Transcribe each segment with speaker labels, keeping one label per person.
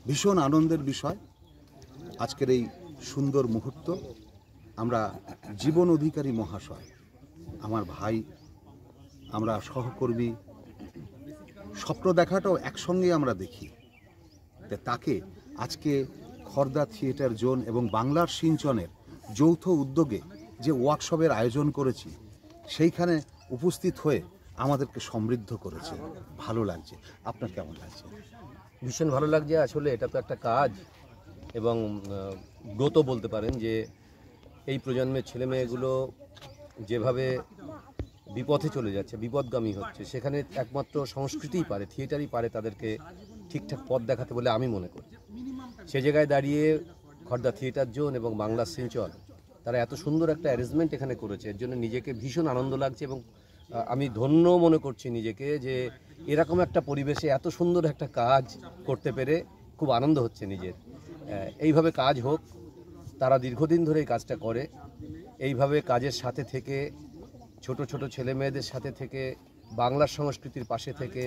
Speaker 1: ভীষণ আনন্দের বিষয় আজকের এই সুন্দর মুহূর্ত। আমরা জীবন অধিকারী মহাশয়, আমার ভাই, আমরা সহকর্মী, স্বপ্ন দেখাটাও একসঙ্গে আমরা দেখি। তাকে আজকে খর্দা থিয়েটার জোন এবং বাংলার সিঞ্চনের যৌথ উদ্যোগে যে ওয়ার্কশপের আয়োজন করেছি, সেইখানে উপস্থিত হয়ে আমাদেরকে সমৃদ্ধ করেছে। ভালো লাগছে। আপনার কেমন লাগছে?
Speaker 2: ভীষণ ভালো লাগছে। আসলে এটা তো একটা কাজ এবং ব্রত বলতে পারেন যে এই প্রজন্মের ছেলেমেয়েগুলো যেভাবে বিপথে চলে যাচ্ছে, বিপদগামী হচ্ছে, সেখানে একমাত্র সংস্কৃতিই পারে, থিয়েটারই পারে তাদেরকে ঠিকঠাক পথ দেখাতে বলে আমি মনে করি। সে জায়গায় দাঁড়িয়ে খর্দা থিয়েটার জোন এবং বাংলা সিঞ্চন তারা এত সুন্দর একটা অ্যারেঞ্জমেন্ট এখানে করেছে, এর জন্য নিজেকে ভীষণ আনন্দ লাগছে এবং আমি ধন্য মনে করছি নিজেকে যে এরকম একটা পরিবেশে এত সুন্দর একটা কাজ করতে পেরে খুব আনন্দ হচ্ছে নিজের। এইভাবে কাজ হোক, তারা দীর্ঘদিন ধরে এই কাজটা করে, এইভাবে কাজের সাথে থেকে ছোট ছোট ছেলে মেয়েদের সাথে থেকে বাংলার সংস্কৃতির পাশে থেকে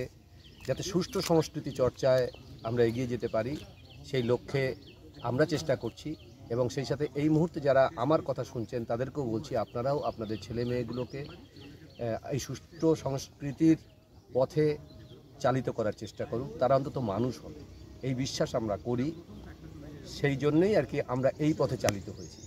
Speaker 2: যাতে সুষ্ঠু সংস্কৃতি চর্চায় আমরা এগিয়ে যেতে পারি, সেই লক্ষ্যে আমরা চেষ্টা করছি। এবং সেই সাথে এই মুহূর্তে যারা আমার কথা শুনছেন তাদেরকেও বলছি, আপনারাও আপনাদের ছেলে মেয়েগুলোকে এই সুষ্ঠু সংস্কৃতির পথে চালিত করার চেষ্টা করুন। তারা অন্তত মানুষ হবে, এই বিশ্বাস আমরা করি। সেই জন্যই আর কি আমরা এই পথে চালিত হয়েছি।